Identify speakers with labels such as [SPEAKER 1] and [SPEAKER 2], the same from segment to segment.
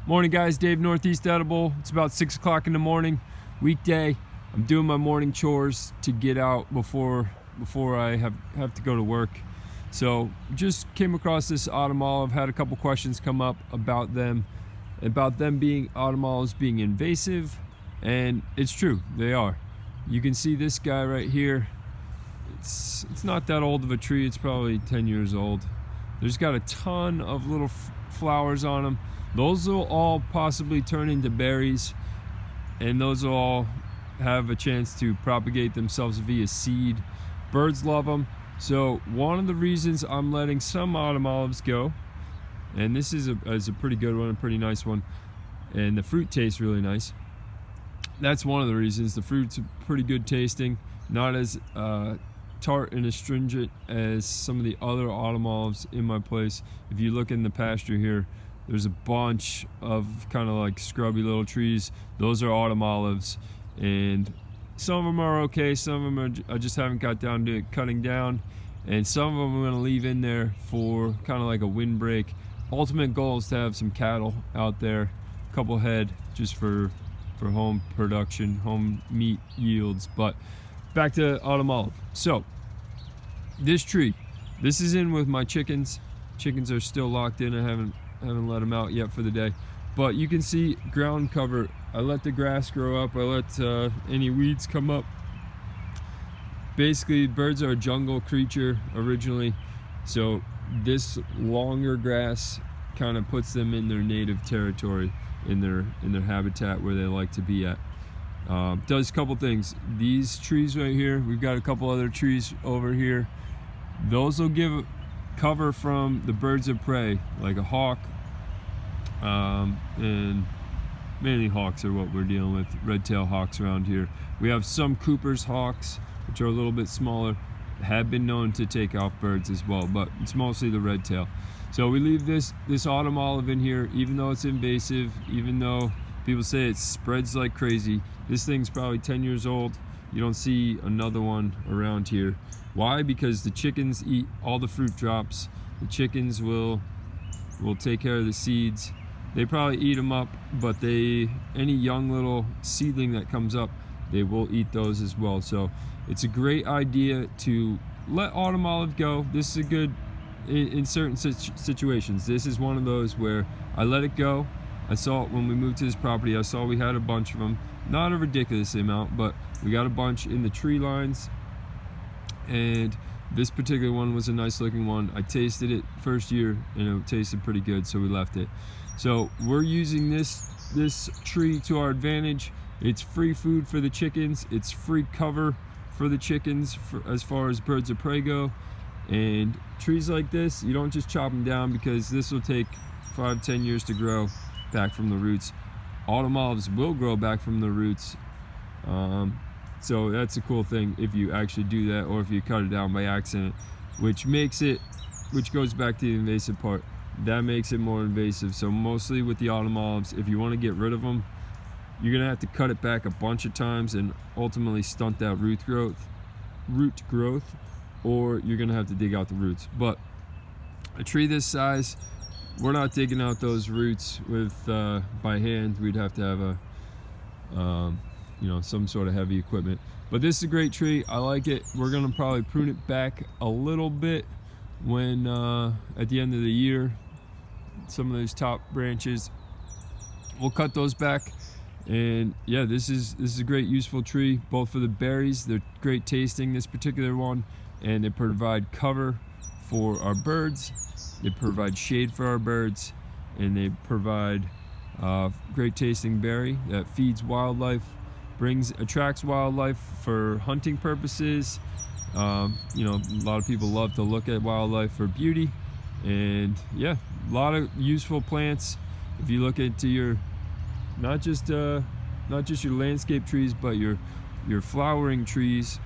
[SPEAKER 1] Morning guys, Dave Northeast Edible. It's about 6 o'clock in the morning, weekday. I'm doing my morning chores to get out before I have to go to work. So just came across this autumn olive, had a couple questions come up about them being autumn olives being invasive, and it's true, they are. You can see this guy right here. It's not that old of a tree, it's probably 10 years old. There's got a ton of little flowers on them. Those will all possibly turn into berries, and those will all have a chance to propagate themselves via seed. Birds love them. So one of the reasons I'm letting some autumn olives go, and this is a pretty good one, a pretty nice one, and the fruit tastes really nice. That's one of the reasons. The fruit's pretty good tasting, not as tart and astringent as some of the other autumn olives in my place. If you look in the pasture here, there's a bunch of kind of like scrubby little trees. Those are autumn olives, and some of them are okay, some of them I just haven't got down to cutting down, and some of them I'm going to leave in there for kind of like a windbreak. Ultimate goal is to have some cattle out there, a couple head, just for home production, home meat yields. But back to autumn olive. So this tree, this is in with my chickens. Chickens are still locked in. I haven't let them out yet for the day, but you can see ground cover. I let the grass grow up. I let any weeds come up. Basically, birds are a jungle creature originally, so this longer grass kind of puts them in their native territory, in their habitat where they like to be at. Does a couple things. These trees right here, we've got a couple other trees over here. Those will give cover from the birds of prey, like a hawk, and mainly hawks are what we're dealing with, red-tailed hawks around here. We have some Cooper's hawks, which are a little bit smaller, have been known to take off birds as well, but it's mostly the red-tail. So we leave this autumn olive in here, even though it's invasive, even though people say it spreads like crazy. This thing's probably 10 years old. You don't see another one around here. Why? Because the chickens eat all the fruit drops. The chickens will take care of the seeds. They probably eat them up, but any young little seedling that comes up, they will eat those as well. So it's a great idea to let autumn olive go. This is a good, in certain situations. This is one of those where I let it go. I saw it when we moved to this property. I saw we had a bunch of them, not a ridiculous amount, but we got a bunch in the tree lines, and this particular one was a nice looking one. I tasted it first year and it tasted pretty good, so we left it. So we're using this tree to our advantage. It's free food for the chickens, it's free cover for the chickens as far as birds of prey go. And trees like this, you don't just chop them down, because this will take 5-10 years to grow back from the roots. Autumn olives will grow back from the roots. So that's a cool thing if you actually do that, or if you cut it down by accident, which goes back to the invasive part. That makes it more invasive. So mostly with the autumn olives, if you want to get rid of them, you're gonna have to cut it back a bunch of times and ultimately stunt that root growth, or you're gonna have to dig out the roots. But a tree this size, we're not digging out those roots with by hand. We'd have to have some sort of heavy equipment. But this is a great tree. I like it. We're gonna probably prune it back a little bit when at the end of the year. Some of those top branches, we'll cut those back. And yeah, this is a great useful tree, both for the berries. They're great tasting, this particular one, and they provide cover for our birds. They provide shade for our birds, and they provide great tasting berry that feeds wildlife, attracts wildlife for hunting purposes. A lot of people love to look at wildlife for beauty, and yeah, a lot of useful plants. If you look into your not just your landscape trees, but your flowering trees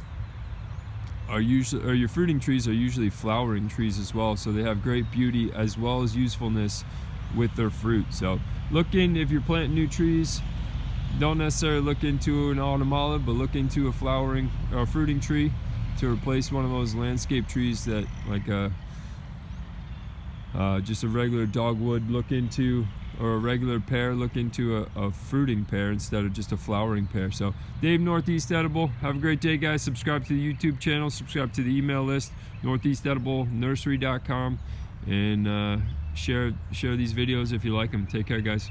[SPEAKER 1] are usually, or your fruiting trees are usually flowering trees as well. So they have great beauty as well as usefulness with their fruit. So if you're planting new trees, don't necessarily look into an autumn olive, but look into a flowering or fruiting tree to replace one of those landscape trees that, like just a regular dogwood. Look into or a regular pear, look into a fruiting pear instead of just a flowering pear. So Dave, Northeast Edible, have a great day, guys. Subscribe to the YouTube channel, subscribe to the email list, northeastediblenursery.com, and share these videos if you like them. Take care, guys.